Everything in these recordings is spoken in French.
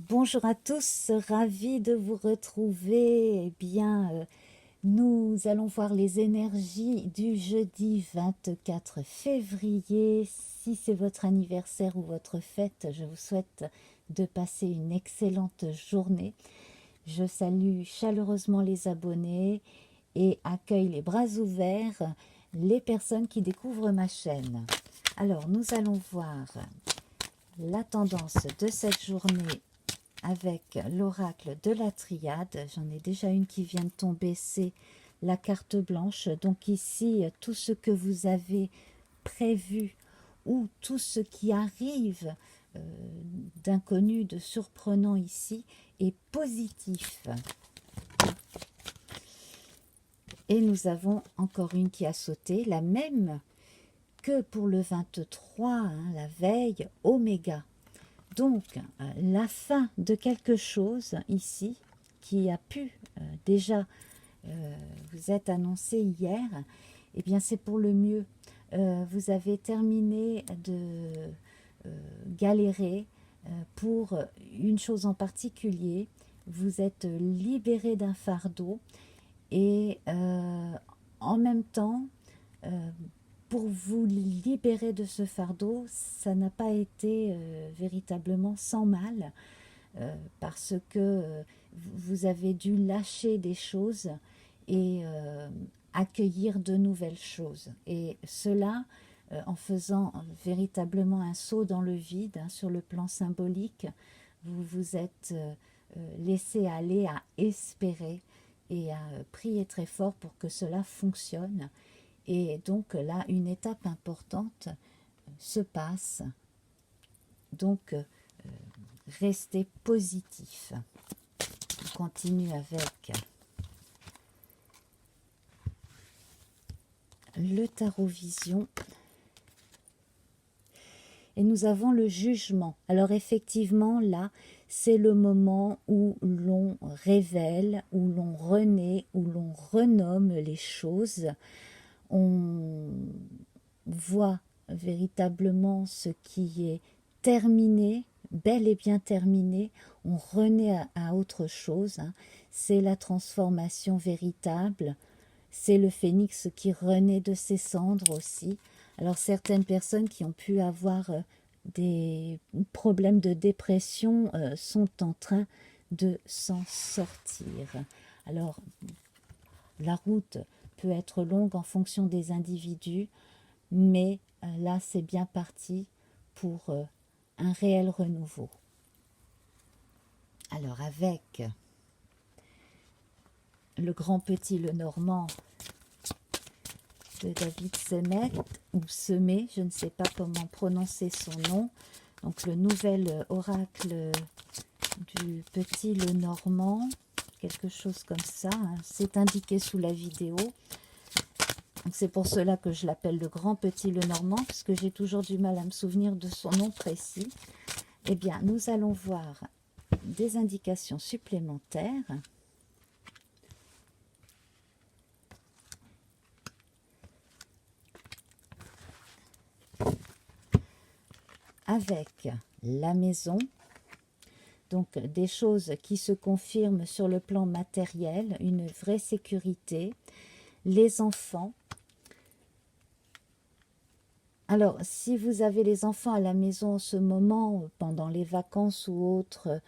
Bonjour à tous, ravi de vous retrouver. Nous allons voir les énergies du jeudi 24 février. Si c'est votre anniversaire ou votre fête, je vous souhaite de passer une excellente journée. Je salue chaleureusement les abonnés et accueille les bras ouverts les personnes qui découvrent ma chaîne. Alors, nous allons voir la tendance de cette journée avec l'oracle de la triade. J'en ai déjà une qui vient de tomber, c'est la carte blanche. Donc ici, tout ce que vous avez prévu ou tout ce qui arrive d'inconnu, de surprenant ici, est positif. Et nous avons encore une qui a sauté, la même que pour le 23, hein, la veille, Oméga. Donc, la fin de quelque chose ici, qui a pu déjà vous être annoncé hier, eh bien c'est pour le mieux. Vous avez terminé de galérer pour une chose en particulier. Vous êtes libéré d'un fardeau et en même temps, pour vous libérer de ce fardeau, ça n'a pas été véritablement sans mal, parce que vous avez dû lâcher des choses et accueillir de nouvelles choses. Et cela, en faisant véritablement un saut dans le vide, hein, sur le plan symbolique, vous vous êtes laissé aller à espérer et à prier très fort pour que cela fonctionne. Et donc là, une étape importante se passe. Donc, restez positif. On continue avec le tarot vision. Et nous avons le jugement. Alors effectivement, là, c'est le moment où l'on révèle, où l'on renaît, où l'on renomme les choses. On voit véritablement ce qui est terminé, bel et bien terminé. On renaît à autre chose, hein. C'est la transformation véritable. C'est le phénix qui renaît de ses cendres aussi. Alors certaines personnes qui ont pu avoir des problèmes de dépression sont en train de s'en sortir. Alors la route peut être longue en fonction des individus, mais là c'est bien parti pour un réel renouveau. Alors avec le grand petit le normand de David Semet, ou Semet, je ne sais pas comment prononcer son nom, donc le nouvel oracle du petit le normand, quelque chose comme ça, hein, c'est indiqué sous la vidéo. C'est pour cela que je l'appelle le grand petit le normand, parce que j'ai toujours du mal à me souvenir de son nom précis. Eh bien, nous allons voir des indications supplémentaires. Avec la maison, donc des choses qui se confirment sur le plan matériel, une vraie sécurité, les enfants. Alors, si vous avez les enfants à la maison en ce moment, pendant les vacances ou autres,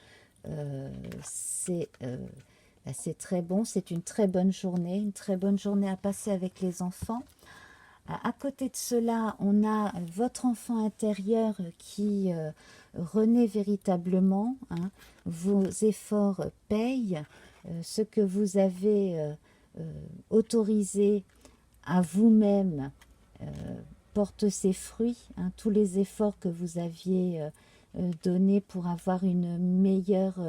c'est très bon, c'est une très bonne journée à passer avec les enfants. À côté de cela, on a votre enfant intérieur qui renaît véritablement, hein. Vos efforts payent, ce que vous avez autorisé à vous-même porte ses fruits, hein. Tous les efforts que vous aviez donnés pour avoir une meilleure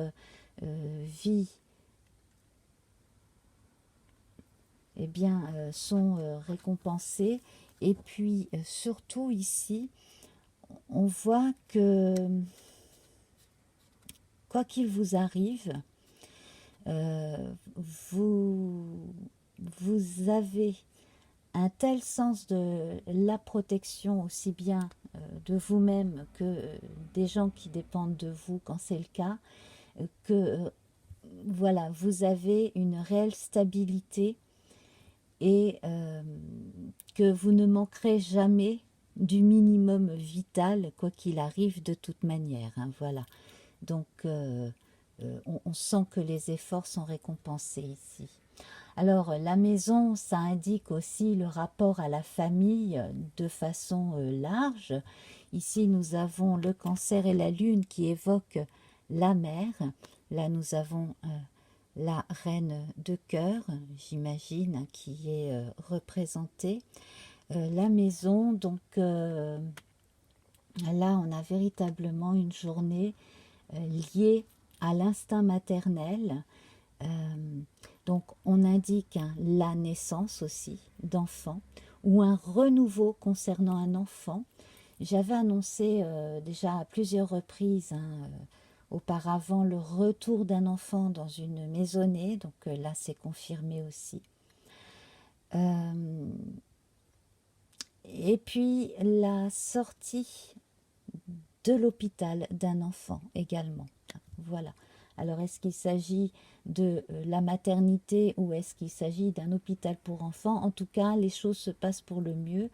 vie, eh bien, sont récompensés. Et puis, surtout ici, on voit que, quoi qu'il vous arrive, vous avez un tel sens de la protection, aussi bien de vous-même que des gens qui dépendent de vous quand c'est le cas, que voilà, vous avez une réelle stabilité et que vous ne manquerez jamais du minimum vital, quoi qu'il arrive de toute manière, hein, voilà. Donc, on sent que les efforts sont récompensés ici. Alors, la maison, ça indique aussi le rapport à la famille de façon large. Ici, nous avons le cancer et la lune qui évoquent la mère. Là, nous avons la reine de cœur, j'imagine, hein, qui est représentée. La maison, donc là, on a véritablement une journée liée à l'instinct maternel. Donc, on indique hein, la naissance aussi d'enfants ou un renouveau concernant un enfant. J'avais annoncé déjà à plusieurs reprises hein, auparavant le retour d'un enfant dans une maisonnée, donc là c'est confirmé aussi. Et puis la sortie de l'hôpital d'un enfant également. Voilà. Alors est-ce qu'il s'agit de la maternité ou est-ce qu'il s'agit d'un hôpital pour enfants? En tout cas, les choses se passent pour le mieux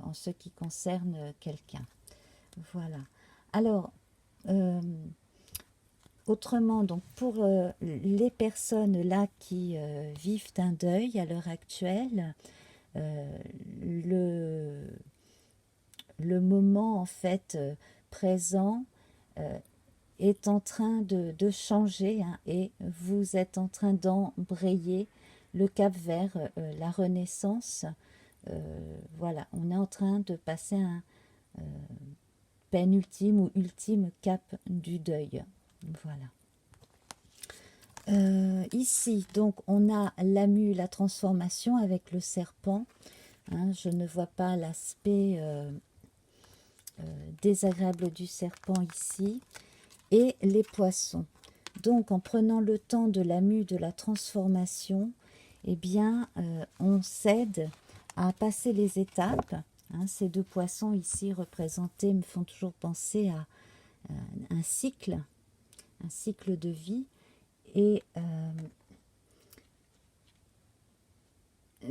en ce qui concerne quelqu'un. Voilà. Alors, autrement, donc pour les personnes là qui vivent un deuil à l'heure actuelle, le moment en fait présent est en train de changer hein, et vous êtes en train d'embrayer le cap vers la renaissance. Voilà, on est en train de passer un pénultime ou ultime cap du deuil. Voilà. Ici, donc, on a la mue, la transformation avec le serpent. Hein, je ne vois pas l'aspect désagréable du serpent ici. Et les poissons. Donc, en prenant le temps de la mue, de la transformation, eh bien, on s'aide à passer les étapes. Hein, ces deux poissons ici représentés me font toujours penser à un cycle de vie. Et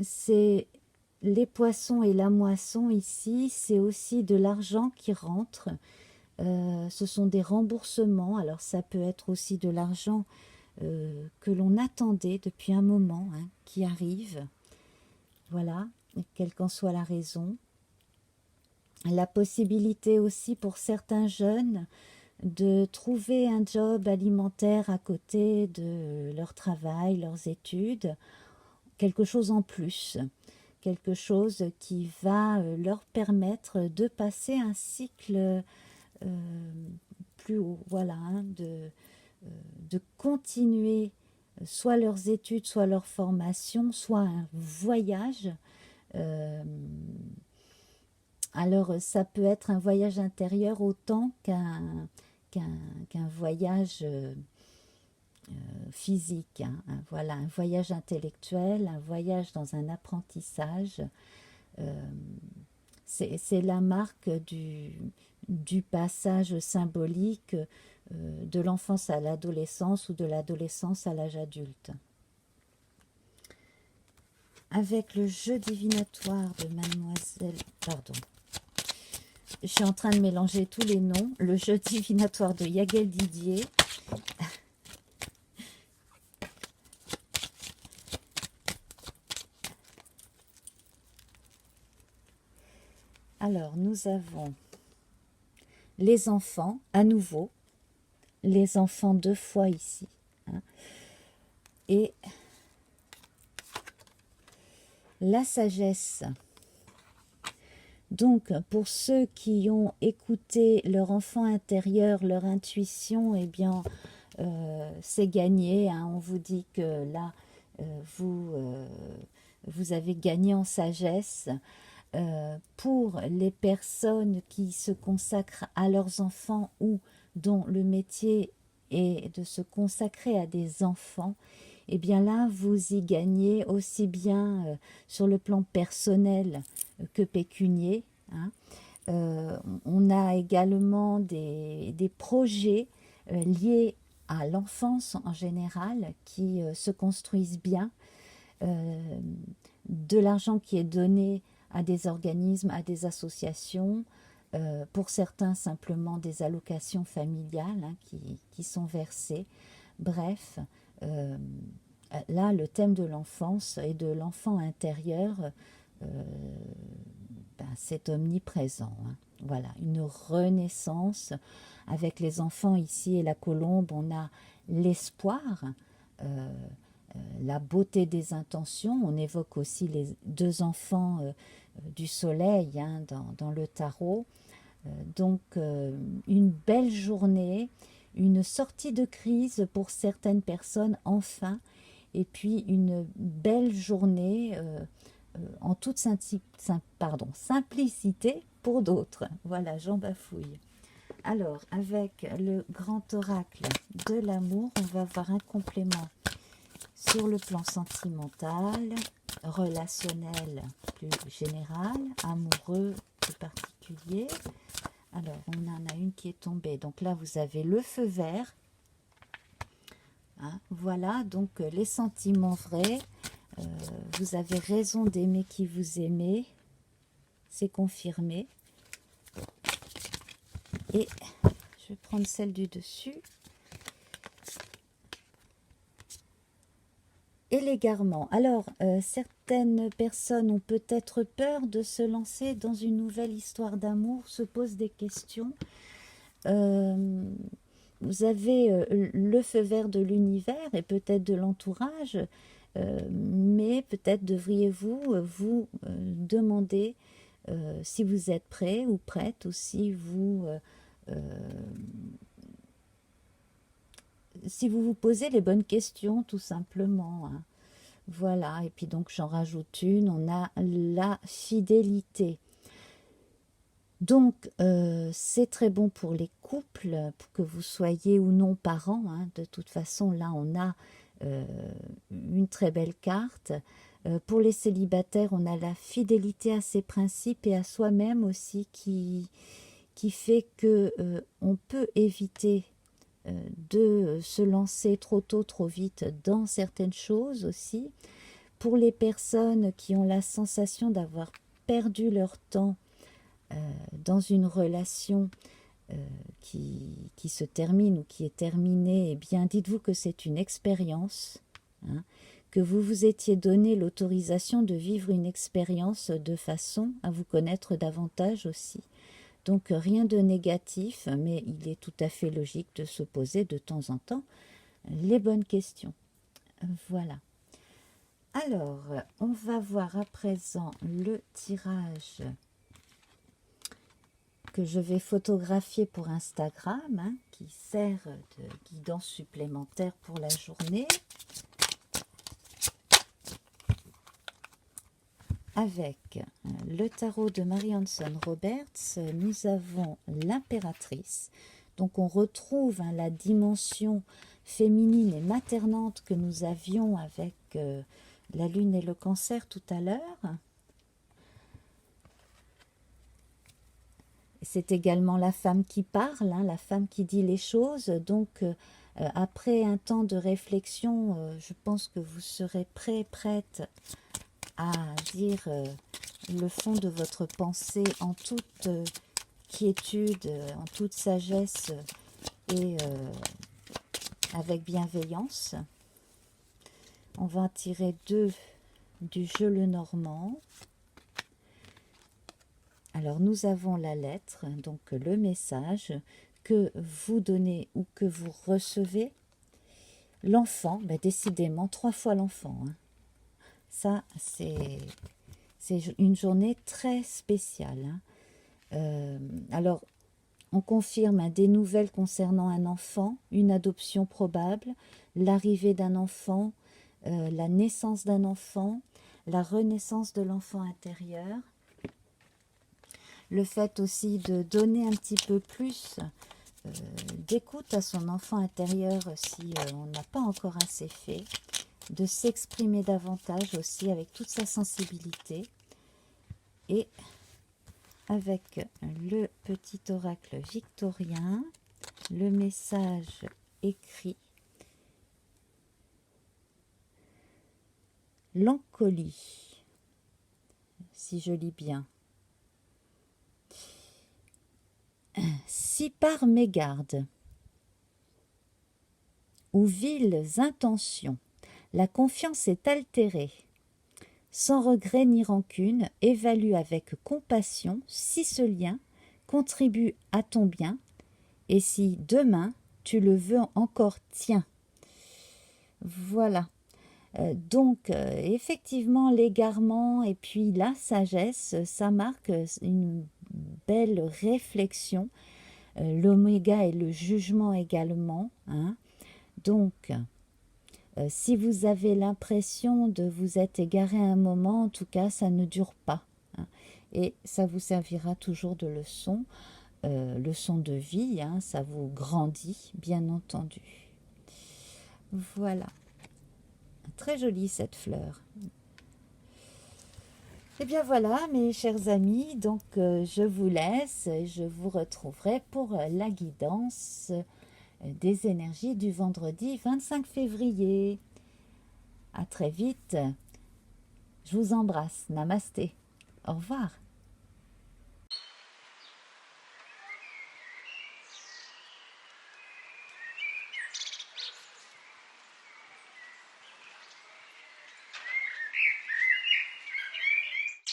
c'est les poissons et la moisson ici, c'est aussi de l'argent qui rentre. Ce sont des remboursements. Alors ça peut être aussi de l'argent que l'on attendait depuis un moment, hein, qui arrive. Voilà, quelle qu'en soit la raison. La possibilité aussi pour certains jeunes de trouver un job alimentaire à côté de leur travail, leurs études, quelque chose en plus, quelque chose qui va leur permettre de passer un cycle plus haut, voilà, hein, de continuer soit leurs études, soit leur formation, soit un voyage. Alors ça peut être un voyage intérieur autant qu'un voyage physique, hein. Voilà, un voyage intellectuel, un voyage dans un apprentissage. C'est la marque du passage symbolique de l'enfance à l'adolescence ou de l'adolescence à l'âge adulte. Avec le jeu divinatoire de Mademoiselle... Pardon. Je suis en train de mélanger tous les noms. Le jeu divinatoire de Yaguel Didier. Alors, nous avons les enfants, à nouveau. Les enfants deux fois ici. Hein, et la sagesse. Donc, pour ceux qui ont écouté leur enfant intérieur, leur intuition, eh bien, c'est gagné. Hein. On vous dit que là, vous avez gagné en sagesse. Pour les personnes qui se consacrent à leurs enfants ou dont le métier est de se consacrer à des enfants, eh bien là, vous y gagnez aussi bien sur le plan personnel que pécunier. Hein. On a également des projets liés à l'enfance en général, qui se construisent bien, de l'argent qui est donné à des organismes, à des associations, pour certains simplement des allocations familiales hein, qui sont versées. Bref, euh, là le thème de l'enfance et de l'enfant intérieur, c'est omniprésent. Hein. Voilà, une renaissance. Avec les enfants ici et la colombe, on a l'espoir, la beauté des intentions. On évoque aussi les deux enfants du soleil hein, dans le tarot. Donc une belle journée, une sortie de crise pour certaines personnes enfin, et puis une belle journée en toute simplicité pour d'autres. Voilà, j'en bafouille. Alors, avec le grand oracle de l'amour, on va avoir un complément sur le plan sentimental, relationnel plus général, amoureux plus particulier. Alors, on en a une qui est tombée. Donc là, vous avez le feu vert. Hein, voilà, donc les sentiments vrais. Vous avez raison d'aimer qui vous aimez. C'est confirmé. Et je vais prendre celle du dessus. Et l'égarement. Alors, certaines personnes ont peut-être peur de se lancer dans une nouvelle histoire d'amour, se posent des questions. Vous avez le feu vert de l'univers et peut-être de l'entourage, mais peut-être devriez-vous vous demander si vous êtes prêt ou prête, ou si vous vous posez les bonnes questions, tout simplement. Hein. Voilà, et puis donc j'en rajoute une, on a la fidélité. Donc, c'est très bon pour les couples, pour que vous soyez ou non parents. Hein. De toute façon, là, on a une très belle carte. Pour les célibataires, on a la fidélité à ses principes et à soi-même aussi qui fait que on peut éviter de se lancer trop tôt, trop vite dans certaines choses aussi. Pour les personnes qui ont la sensation d'avoir perdu leur temps dans une relation qui se termine ou qui est terminée, eh bien, dites-vous que c'est une expérience, hein, que vous vous étiez donné l'autorisation de vivre une expérience de façon à vous connaître davantage aussi. Donc rien de négatif, mais il est tout à fait logique de se poser de temps en temps les bonnes questions. Voilà. Alors, on va voir à présent le tirage que je vais photographier pour Instagram, hein, qui sert de guidance supplémentaire pour la journée. Avec le tarot de Mary Hanson Roberts, nous avons l'impératrice. Donc on retrouve hein, la dimension féminine et maternante que nous avions avec la lune et le cancer tout à l'heure. C'est également la femme qui parle, hein, la femme qui dit les choses. Donc après un temps de réflexion, je pense que vous serez prête à dire le fond de votre pensée en toute quiétude, en toute sagesse et avec bienveillance. On va tirer 2 du jeu Lenormand. Alors nous avons la lettre, donc le message que vous donnez ou que vous recevez. L'enfant, décidément 3 fois l'enfant. Hein. Ça, c'est une journée très spéciale. Hein. Alors, on confirme hein, des nouvelles concernant un enfant, une adoption probable, l'arrivée d'un enfant, la naissance d'un enfant, la renaissance de l'enfant intérieur. Le fait aussi de donner un petit peu plus d'écoute à son enfant intérieur si on n'a pas encore assez fait, de s'exprimer davantage aussi avec toute sa sensibilité. Et avec le petit oracle victorien, le message écrit Lancolie, si je lis bien. Si par mégarde ou viles intentions, la confiance est altérée, sans regret ni rancune, évalue avec compassion si ce lien contribue à ton bien et si demain tu le veux encore tien. Voilà. Donc, effectivement, l'égarement et puis la sagesse, ça marque une belle réflexion. L'oméga et le jugement également, hein. Donc, si vous avez l'impression de vous être égaré à un moment, en tout cas, ça ne dure pas, hein, et ça vous servira toujours de leçon de vie, hein, ça vous grandit, bien entendu. Voilà. Très jolie cette fleur. Et bien voilà, mes chers amis, donc je vous laisse, je vous retrouverai pour la guidance des énergies du vendredi 25 février. À très vite. Je vous embrasse. Namasté. Au revoir.